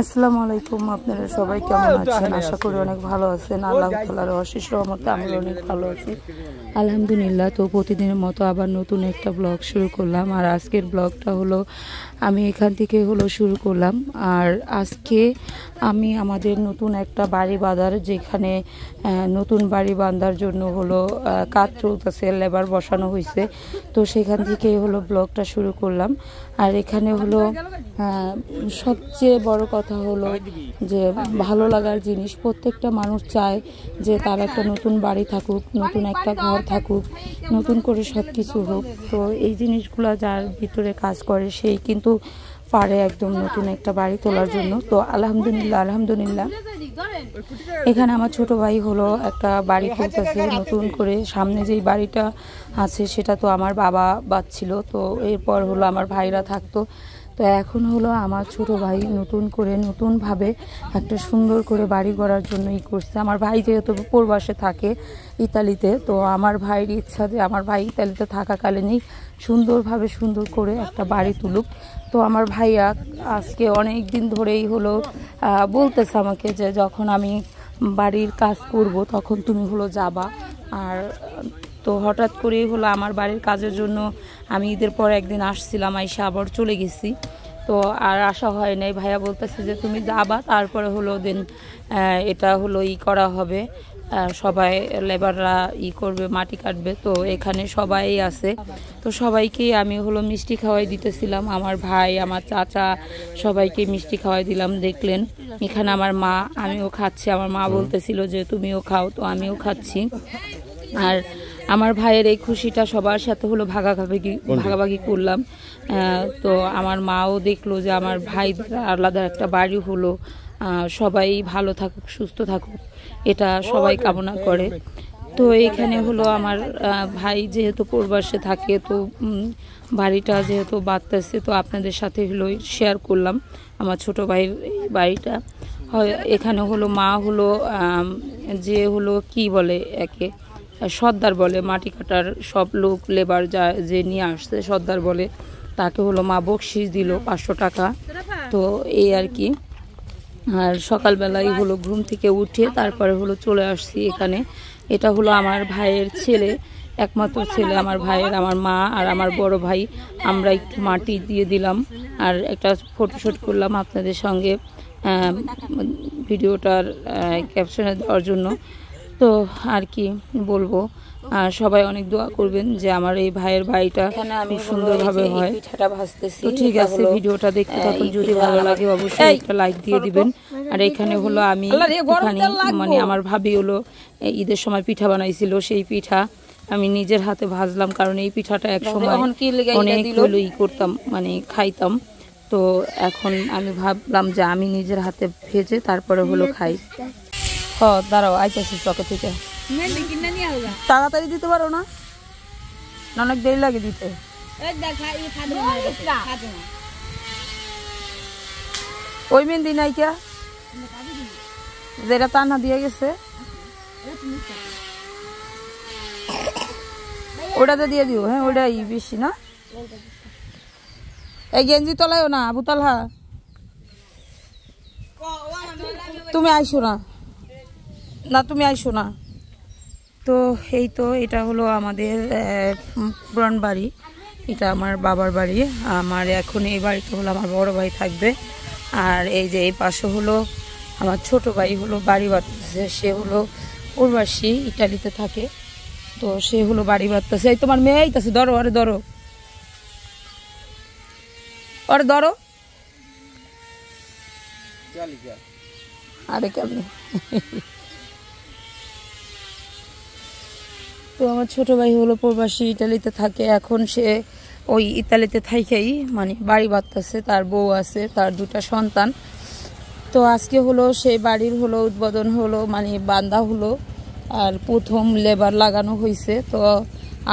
আসসালামু আলাইকুম। আপনারা সবাই কেমন আছেন? আশা করি অনেক ভালো আছেন। আল্লাহ তাআলার অশেষ রহমতে আমি অনেক ভালো আছি, আলহামদুলিল্লাহ। তো প্রতিদিনের মতো আবার নতুন একটা ব্লগ শুরু করলাম। আর আজকের ব্লগটা হলো আমি এখান থেকে শুরু করলাম। আর আজকে আমি আমাদের নতুন একটা বাড়ি বাঁধার, যেখানে নতুন বাড়ি বাঁধার জন্য কাজ চলতেছে, লেবার বসানো হয়েছে। তো সেখান থেকে ব্লগটা শুরু করলাম। আর এখানে সবচেয়ে বড় কথা যে ভালো লাগার জিনিস, প্রত্যেকটা মানুষ চায় যে তার একটা নতুন বাড়ি থাকুক, নতুন একটা ঘর থাকুক, নতুন করে সব কিছু হোক। তো এই জিনিসগুলো যার ভিতরে কাজ করে সেই কিন্তু পারে একদম নতুন একটা বাড়ি তোলার জন্য। তো আলহামদুলিল্লাহ এখানে আমার ছোট ভাই একটা বাড়ি তুলতেছে নতুন করে। সামনে যেই বাড়িটা আছে সেটা তো আমার বাবা বাঁধছিল, তো এরপর আমার ভাইরা থাকতো। তো এখন আমার ছোট ভাই নতুনভাবে একটা সুন্দর করে বাড়ি করার জন্য করছে। আমার ভাই যেহেতু প্রবাসে থাকে ইতালিতে, তো আমার ভাইয়ের ইচ্ছা যে আমার ভাই ইতালিতে থাকাকালীনই সুন্দর করে একটা বাড়ি তুলুক। তো আমার ভাইয়া আজকে অনেক দিন ধরেই বলতেছে আমাকে যে যখন আমি বাড়ির কাজ করব তখন তুমি যাবা। আর তো হঠাৎ করেই আমার বাড়ির কাজের জন্য আমি ঈদের পর একদিন আসছিলাম, আইসা আবার চলে গেছি। তো আর আসা হয় নাই। ভাইয়া বলতেছে যে তুমি যাবা, তারপরে দিন এটা করা হবে, সবাই লেবাররা করবে, মাটি কাটবে। তো এখানে সবাই আছে, তো সবাইকেই আমি মিষ্টি খাওয়াই দিতেছিলাম। আমার ভাই, আমার চাচা, সবাইকে মিষ্টি খাওয়াই দিলাম। দেখলেন এখানে আমার মা, আমিও খাচ্ছি। আমার মা বলতেছিল যে তুমিও খাও, তো আমিও খাচ্ছি। আর আমার ভাইয়ের এই খুশিটা সবার সাথে ভাগাভাগি করলাম। তো আমার মাও দেখলো যে আমার ভাইদের আলাদা একটা বাড়ি সবাই ভালো থাকুক, সুস্থ থাকুক, এটা সবাই কামনা করে। তো এখানে আমার ভাই যেহেতু প্রবাসে থাকে, তো বাড়িটা যেহেতু বাঁধতেছে, তো আপনাদের সাথে শেয়ার করলাম আমার ছোট ভাইয়ের বাড়িটা। এখানে মা যে কি বলে একে সর্দার বলে, মাটি কাটার সব লোক লেবার যে নিয়ে আসছে সর্দার বলে, তাকে মা বকশিস দিল 500 টাকা। তো এই আর কি। আর সকালবেলায় ঘুম থেকে উঠে তারপরে চলে আসছি এখানে। এটা আমার ভাইয়ের ছেলে, একমাত্র ছেলে আমার ভাইয়ের। আমার মা আর আমার বড় ভাই আমরা একটু মাটি দিয়ে দিলাম আর একটা ফটোশুট করলাম আপনাদের সঙ্গে ভিডিওটার ক্যাপশনে দেওয়ার জন্য। তো আর কি বলবো, সবাই অনেক দোয়া করবেন যে আমার এই ভাইয়ের বাড়িটা খুব সুন্দরভাবে হয়। তো ঠিক আছে, ভিডিওটা দেখতে থাকুন। যদি ভালো লাগে অবশ্যই একটা লাইক দিয়ে দিবেন। আর এখানে আমি মানে আমার ভাবি ঈদের সময় পিঠা বানাইছিল, সেই পিঠা আমি নিজের হাতে ভাজলাম, কারণ এই পিঠাটা এক সময় অনেক করতাম, মানে খাইতাম। তো এখন আমি ভাবলাম যে আমি নিজের হাতে ভেজে তারপরে খাই। দাঁড়াও, আইতেছি চকে থেকে। তাড়াতাড়ি দিতে পারো না? অনেক দেরি লাগে দিতে। ওই মেহেন্দি নাই কে, যেটা টানা দিয়ে গেছে ওটাতে দিয়ে দিও। হ্যাঁ, ওটাই বেশি না। এই গেঞ্জি তলায়ও না, আবু তালহা তুমি আইসো না, তুমি আইসো না। তো এই তো এটা আমাদের পুরান বাড়ি, এটা আমার বাবার বাড়ি। আমার এখন এই বাড়িতে আমার বড় ভাই থাকবে। আর এই যে এই পাশে আমার ছোট ভাই বাড়ি বাঁধতেছে। সে প্রবাসী, ইটালিতে থাকে। তো সে বাড়ি বাঁধতেছে। এই তোমার মেয়ে আইতাছে, ধরো আরে ধরো, আরে ধরো, আরে কেমন। তো আমার ছোট ভাই প্রবাসী, ইতালিতে থাকে। এখন সে ওই ইতালিতে থাকেই মানে বাড়ি বাঁধতেছে। তার বউ আছে, তার 2টা সন্তান। তো আজকে সেই বাড়ির উদ্বোধন মানে বান্ধা আর প্রথম লেবার লাগানো হয়েছে। তো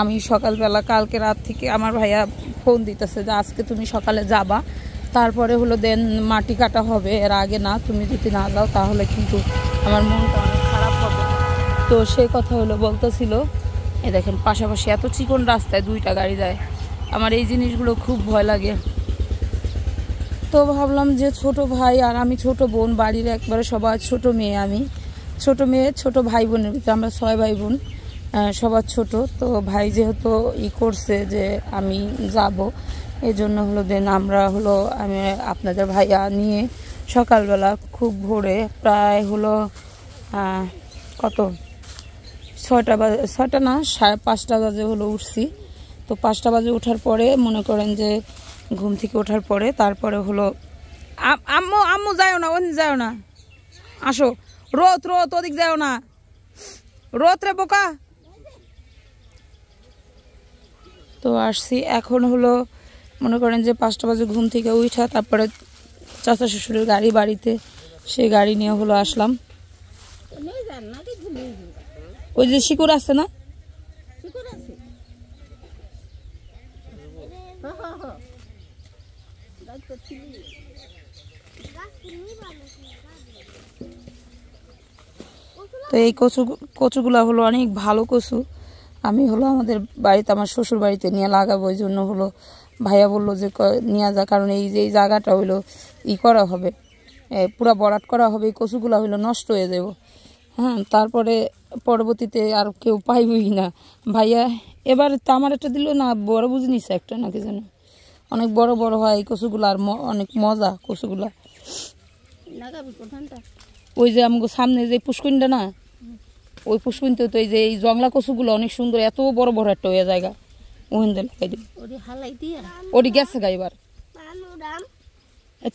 আমি সকালবেলা, কালকে রাত থেকে আমার ভাইয়া ফোন দিতেছে যে আজকে তুমি সকালে যাবা, তারপরে দেন মাটি কাটা হবে, এর আগে না। তুমি যদি না যাও তাহলে কিন্তু আমার মনটা অনেক খারাপ হবে। তো সেই কথা বলতেছিল। এই দেখেন পাশাপাশি এত চিকন রাস্তায় 2টা গাড়ি যায়, আমার এই জিনিসগুলো খুব ভয় লাগে। তো তো ভাবলাম যে ছোট ভাই আর আমি ছোট বোন, বাড়ির একবারে সবার ছোট মেয়ে, আমি ছোট মেয়ে, ছোট ভাই বোনের ভিতরে আমরা 6 ভাই বোন, সবার ছোট। তো ভাই যেহেতু করছে যে আমি যাব, এই জন্য হলো দেন আমরা হলো আমি আপনাদের ভাইয়া নিয়ে সকালবেলা খুব ভোরে প্রায় হলো কত 6টা বাজে, 6টা না 5:30 বাজে হলো উঠছি। তো 5টা বাজে ওঠার পরে মনে করেন যে ঘুম থেকে ওঠার পরে তারপরে হলো আম্মু আম্মু যাও না, ওদিক যাও না, আসো, রোদ রোদ, ওদিক যাও না, রোদ রে বোকা। তো আসছি এখন হলো মনে করেন যে 5টা বাজে ঘুম থেকে উঠা, তারপরে চাচা শ্বশুরের গাড়ি বাড়িতে, সেই গাড়ি নিয়ে হলো আসলাম। ওই যে শিকুর আছে না, তো এই কচুগুলা হলো অনেক ভালো কচু। আমি হলো আমাদের বাড়িতে, আমার শ্বশুর বাড়িতে নিয়ে লাগাবো, ওই জন্য হলো ভাইয়া বললো যে নিয়ে যা, কারণ এই যে এই জায়গাটা হইলো করা হবে, পুরা বরাট করা হবে, এই কচুগুলা হইলো নষ্ট হয়ে যাব। হ্যাঁ, তারপরে পরবর্তীতে আর কেউ পাইবই না। ভাইয়া এবার তো আমার একটা দিল না, বড় বুঝে নিচ্ছে একটা নাকি যেন, অনেক বড় বড় হয় এই কচুগুলো, আর অনেক মজা কচুগুলা। ওই যে আমাকে সামনে যে পুষ্করিণটা না, ওই পুষ্করিণতে তো এই যে এই জংলা কচুগুলো অনেক সুন্দর, এত বড় বড় একটা ওই জায়গা, ওখান দিয়ে লাগাই দিবি। ওটি গেছে গা এবার।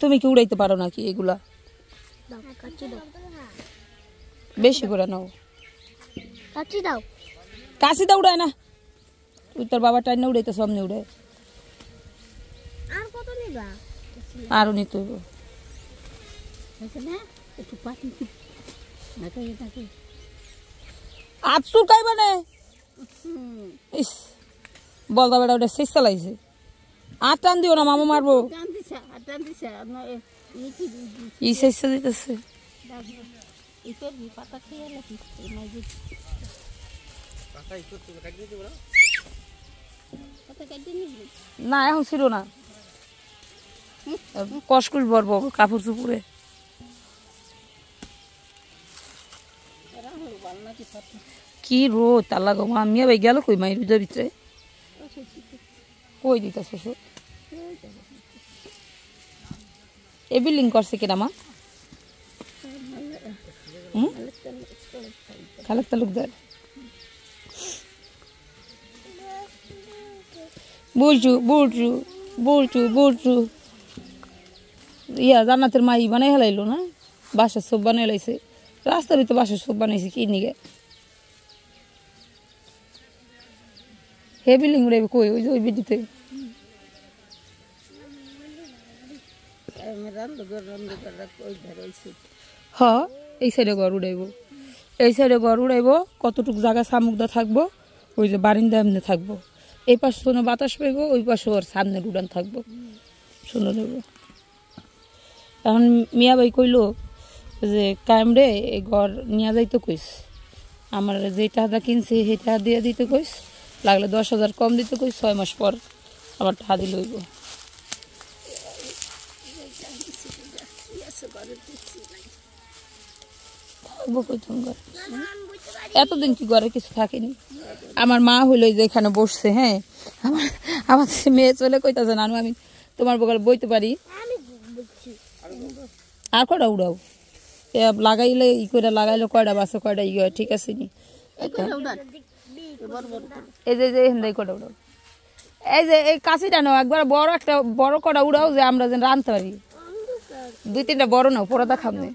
তুমি কি উড়াইতে পারো নাকি এগুলা? বেশি করে নাও, কাশি দাও, উড়ায় না, তুই তোর বাবা টাইন না উড়াইতে, সামনে উড়ায়। আরো নিতে হইব, আজ চুলকাই মানে ইস বলদা বেড়া ওটা শেষ চালাইছে। আর টান দিও না, মামা মারবো। ই শেষ দিতেছে না, এখন ছিল না, কসকল বরবো কাপড় চুপুরে। কি রোদ তাল্লা গো, মিয়া ভাই গেল কই মাই রোদের ভিতরে, কই দিতা শ্বশুর? এ বিল্ডিং করছে কিনা মা? খালেক তালুকদার, বুঝু বুঝু বুঝু বুঝু, ইয়া জান্নাতের মাই বানাই হেলাইলো না, বাসার সব বানাই লাইছে, রাস্তার ভিতরে বাসার সব বানাইছে কি নিগে। হে বিল্ডিং উড়াইবে কই? ওই যে ওই বিদ্যুতে হ্যাঁ, এই সাইডে ঘর উড়াইব, এই সাইডে ঘর উড়াইব, কতটুকু জায়গা সামুকদা থাকবো, ওই যে বারিন্দা এমনি থাকবো, এই পাশে কোনো বাতাস পাইব, ওই পাশে ওর সামনের উড়ান থাকবো, সুন্দর দেবো। এখন মিয়া ভাই কইলো যে কামড়ে এই ঘর নিয়ে যাইতে কইস, আমার যে টাকা কিনছি সেই টাকা দিয়ে দিতে কইস, লাগলে 10,000 কম দিতে কইস, 6 মাস পর আমার টাকা দিলে হইব। এতদিন কি ঘরে কিছু থাকেনি। আমার মা হইলো যে এখানে বসছে, হ্যাঁ, আমার মেয়ে চলে কইতাছে নানু আমি তোমার বগল বইতে পারি, আর কয়টা উড়াও লাগাইলে ই করে লাগাইলে কয়টা বাসে কয়টা ই হয়, ঠিক আছে নি? এই যে হিন্দাই কয়টা উড়াও, এই যে এই কাশিটা নাও, একবার বড় একটা বড় কটা উড়াও যে আমরা যেন রানতে পারি, 2-3টা বড় নাও, পরাটা খামনে।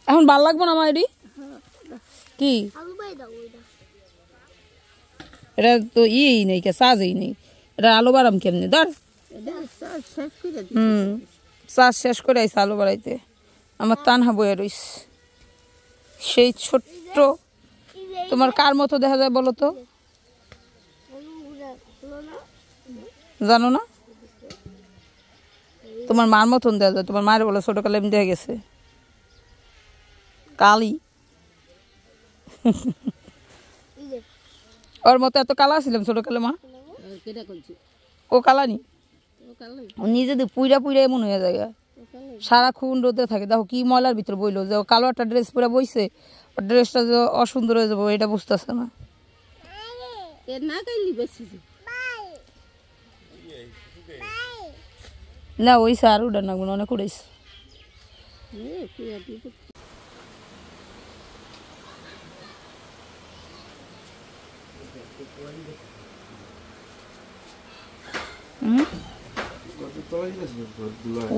এখন ভাল লাগবো না আমার এটি কি, এটা তো ইয়েই নেই, কে চার্জই নেই, এটা আলো বাড়াম কেমনি ধর। চার্জ শেষ করে আইসে আলো বাড়াইতে, আমার তানহা বইয়া রইস সেই ছোট্ট। তোমার কার মতো দেখা যায় বলো তো, জানো না? তোমার মার মতন দেখা যায়, তোমার মায়ের বলে ছোটকালে এমনি দেখা গেছে কালি। ওর মতো এত কালা ছিলাম ছোটকালে মা, ও কালা নি, নিজে পুইরা পুইরা এমন হয়ে যায়। সারাক্ষণ রোদে থাকে। দেখো কি ময়লার ভিতরে বইলো, যে কালো একটা ড্রেস পরে বইছে, ড্রেসটা যে অসুন্দর হয়ে যাবো এটা বুঝতেছে না। না ওইসে আর উঠার না অনেক উড়াইছে।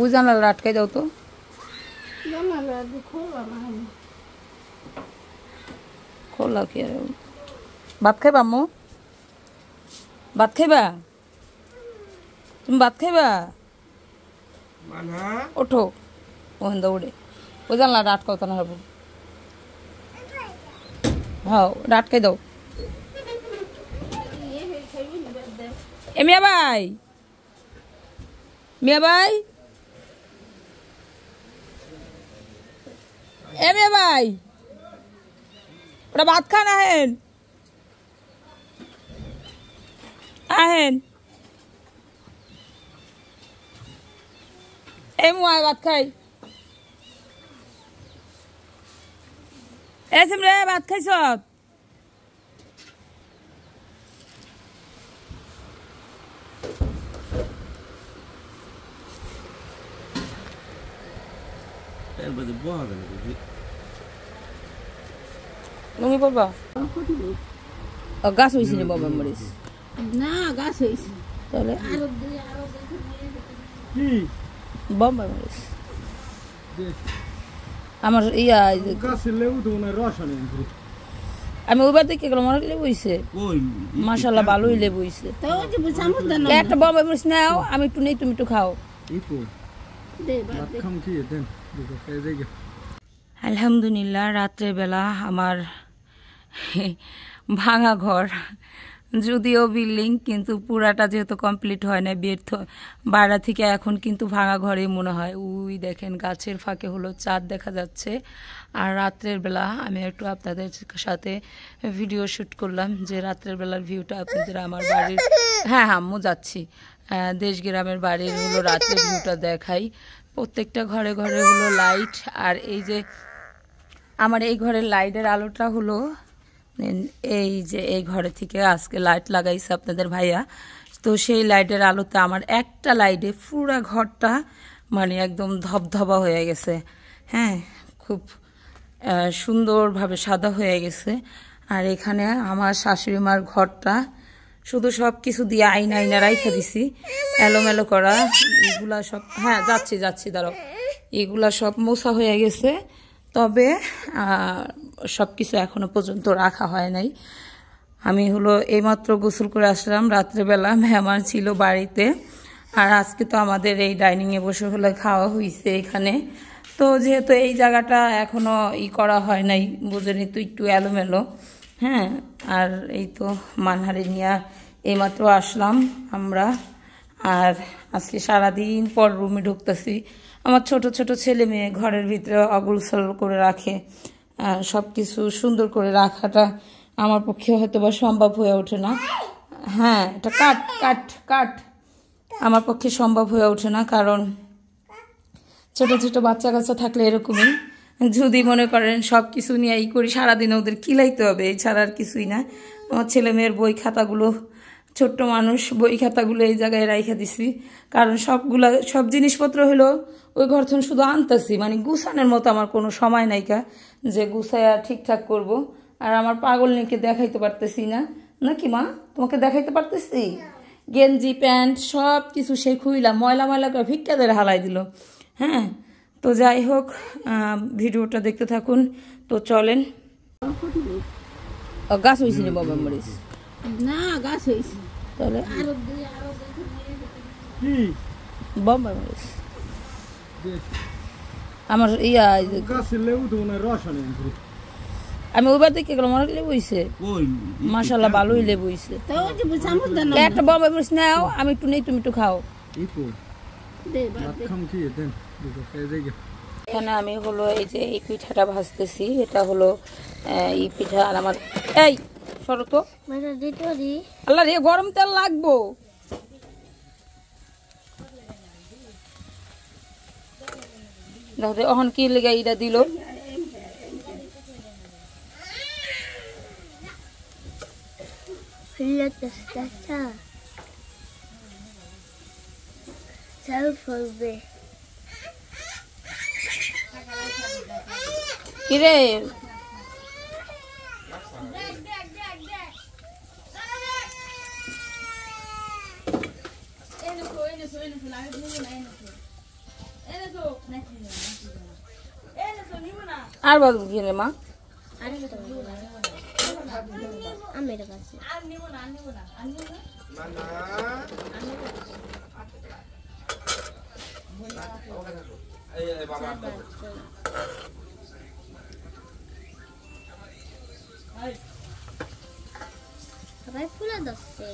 ওই জানালা আটকাই দাও তো। খোলা কি আর ভাত খাইবা আম্মু? ভাত খাইবা? তুমি ভাত খাইবা? ওঠো ওখান দা উড়ে। ওই জানলাটা আটকাও তো না হবো। হ্যাঁ আটকাই দাও। এ মিয়া ভাই, মিয়া ভাই, এ মিয়া ভাই, ওটা ভাত খান আহেন, আহেন। এ মুয়াই ভাত খাই। এ সিমরে ভাত খাইছ? লুঙ্গি পরবা? গাছ হয়েছিল বাবা মরিস না, গাছ হয়েছে তাহলে বাবা মরিস আমার ইয়া আমি ওইবার দেখে গেলাম অনেক লেবু হয়েছে, মাশাআল্লাহ ভালোই লেবু হয়েছে। একটা বাবা মরিস নাও, আমি একটু নেই, তুমি একটু খাও। আলহামদুলিল্লাহ রাত্রের বেলা আমার ভাঙা ঘর, যদিও বিল্ডিং কিন্তু পুরাটা যেহেতু কমপ্লিট হয় না, বের বাইরে থেকে এখন কিন্তু ভাঙা ঘরেই মনে হয়। ওই দেখেন গাছের ফাঁকে হলো চাঁদ দেখা যাচ্ছে। আর রাত্রের বেলা আমি একটু আপনাদের সাথে ভিডিও শ্যুট করলাম, যে রাত্রের বেলার ভিউটা আপনাদের আমার বাড়ির, হ্যাঁ আম্মু যাচ্ছি, দেশ গ্রামের বাড়ির হলো রাত্রের ভিউটা দেখাই। প্রত্যেকটা ঘরে ঘরে হলো লাইট, আর এই যে আমার এই ঘরের লাইটের আলোটা হলো এই যে এই ঘরে থেকে আজকে লাইট লাগাইছে আপনাদের ভাইয়া, তো সেই লাইটের আলোতে আমার একটা লাইটে পুরো ঘরটা মানে একদম ধবধবা হয়ে গেছে। হ্যাঁ খুব সুন্দরভাবে সাদা হয়ে গেছে। আর এখানে আমার শাশুড়ি মার ঘরটা শুধু সব কিছু দিয়ে আইনা আইনা রাইখা দিছি, এলোমেলো করা এগুলা সব, হ্যাঁ যাচ্ছি যাচ্ছি দাঁড়াও, এগুলা সব মোছা হয়ে গেছে, তবে সব কিছু এখনো পর্যন্ত রাখা হয় নাই। আমি হলো এইমাত্র গোসল করে আসলাম, রাত্রেবেলা মেহমান ছিল বাড়িতে, আর আজকে তো আমাদের এই ডাইনিংয়ে বসে হলে খাওয়া হয়েছে এখানে। তো যেহেতু এই জায়গাটা এখনো করা হয় নাই, বুঝেনি তো একটু এলোমেলো। হ্যাঁ আর এই তো মানহারি নিয়ে এইমাত্র আসলাম আমরা, আর আজকে সারাদিন পর রুমে ঢুকতেছি। আমার ছোট ছোট ছেলে মেয়ে ঘরের ভিতরে অগোছাল করে রাখে, সব কিছু সুন্দর করে রাখাটা আমার পক্ষে হয়তো বা সম্ভব হয়ে ওঠে না। হ্যাঁ এটা কাট কাট কাট, আমার পক্ষে সম্ভব হয়ে ওঠে না, কারণ ছোট ছোট বাচ্চা কাচ্চা থাকলে এরকমই, যদি মনে করেন সব কিছু নিয়ে করি সারাদিন ওদের কিলাইতে হবে, এছাড়া আর কিছুই না। আমার ছেলে মেয়ের বই খাতাগুলো, ছোট্ট মানুষ, বই খাতাগুলো এই জায়গায় রাইখা দিছি, কারণ সব জিনিসপত্র হলো ওই ঘর থেকে শুধু আনতেছি, মানে গুছানোর মতো আমার কোনো সময় নাইকা যে গুছাইয়া ঠিকঠাক করব। আর আমার পাগল নিকে দেখাইতে পারতেছি না, নাকি মা তোমাকে দেখাইতে পারতেছি? গেঞ্জি প্যান্ট সব কিছু সে খুইলা ময়লা ময়লা করে ভিক্ষাদের হালাই দিল। হ্যাঁ তো যাই হোক, ভিডিওটা দেখতে থাকুন। তো চলেন। গাছ হয়েছিল বাবা মরিস না, গাছ হয়েছে তাহলে বাবা মরিস আমার ইয়া আমি ওইবার দেখে গেলাম অনেক লেবু হয়েছে, মাশাআল্লাহ ভালোই লেবু হয়েছে। একটা বাবা মরিস নাও, আমি একটু নেই, তুমি একটু খাও। এখানে আমি হলো এই যে এই পিঠাটা ভাজতেছি, এটা হলো এই পিঠা। আর আমার এই সরো তো, আল্লাহ রে গরম তেল লাগবো। দেখো এখন কি লেগে এটা দিল কিরে আর বল কিনে মা সবাই ফুলে দচ্ছে